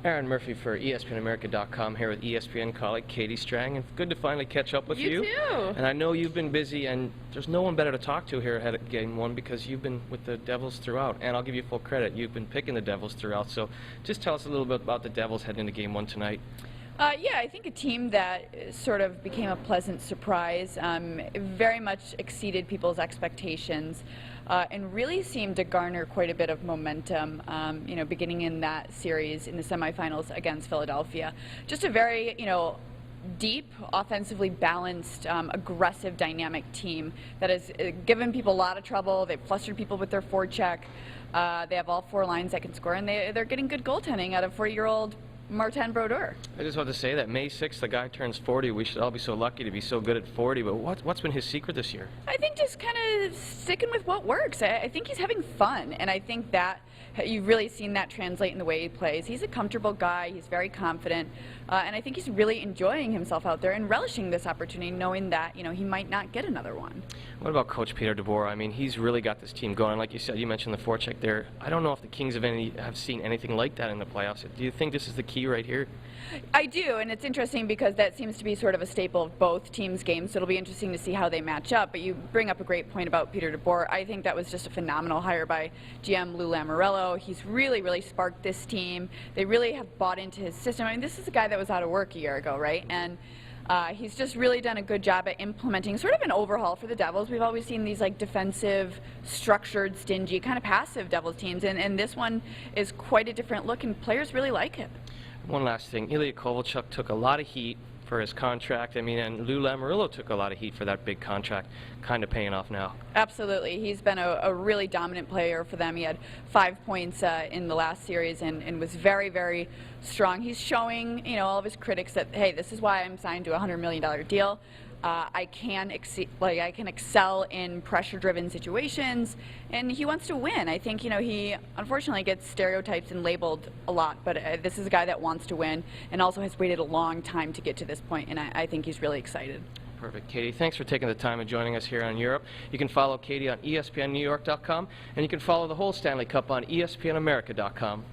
Aaron Murphy for ESPNAmerica.com here with ESPN colleague Katie Strang, and good to finally catch up with you. You too. And I know you've been busy, and there's no one better to talk to here ahead of Game 1 because you've been with the Devils throughout, and I'll give you full credit. You've been picking the Devils throughout, so just tell us a little bit about the Devils heading into Game 1 tonight. Yeah, I think a team that sort of became a pleasant surprise, very much exceeded people's expectations, and really seemed to garner quite a bit of momentum, beginning in that series in the semifinals against Philadelphia. Just a very, deep, offensively balanced, aggressive, dynamic team that has given people a lot of trouble. They've flustered people with their forecheck. They have all four lines that can score, and they're getting good goaltending out of 40-year-old Martin Brodeur. I just want to say that May 6th, the guy turns 40. We should all be so lucky to be so good at 40, but what's been his secret this year? I think just kind of sticking with what works. I think he's having fun, and I think that you've really seen that translate in the way he plays. He's a comfortable guy. He's very confident, and I think he's really enjoying himself out there and relishing this opportunity, knowing that he might not get another one. What about Coach Peter DeBoer? I mean, he's really got this team going. Like you said, you mentioned the forecheck there. I don't know if the Kings have seen anything like that in the playoffs. Do you think this is the key right here? I do, and it's interesting because that seems to be sort of a staple of both teams' games, so it'll be interesting to see how they match up. But you bring up a great point about Peter DeBoer. I think that was just a phenomenal hire by GM Lou Lamoriello. He's really, really sparked this team. They really have bought into his system. I mean, this is a guy that was out of work a year ago, right? And he's just really done a good job at implementing sort of an overhaul for the Devils. We've always seen these like defensive, structured, stingy, kind of passive Devils teams, and this one is quite a different look, and players really like it. One last thing, Ilya Kovalchuk took a lot of heat for his contract. I mean, and Lou Lamoriello took a lot of heat for that big contract, kind of paying off now. Absolutely. He's been a really dominant player for them. He had 5 points in the last series and was very, very strong. He's showing, all of his critics that, hey, this is why I'm signed to a $100 million deal. I can excel in pressure-driven situations, and he wants to win. I think he unfortunately gets stereotyped and labeled a lot, but this is a guy that wants to win and also has waited a long time to get to this point, and I think he's really excited. Perfect. Katie, thanks for taking the time and joining us here on Europe. You can follow Katie on ESPNNewYork.com, and you can follow the whole Stanley Cup on ESPNAmerica.com.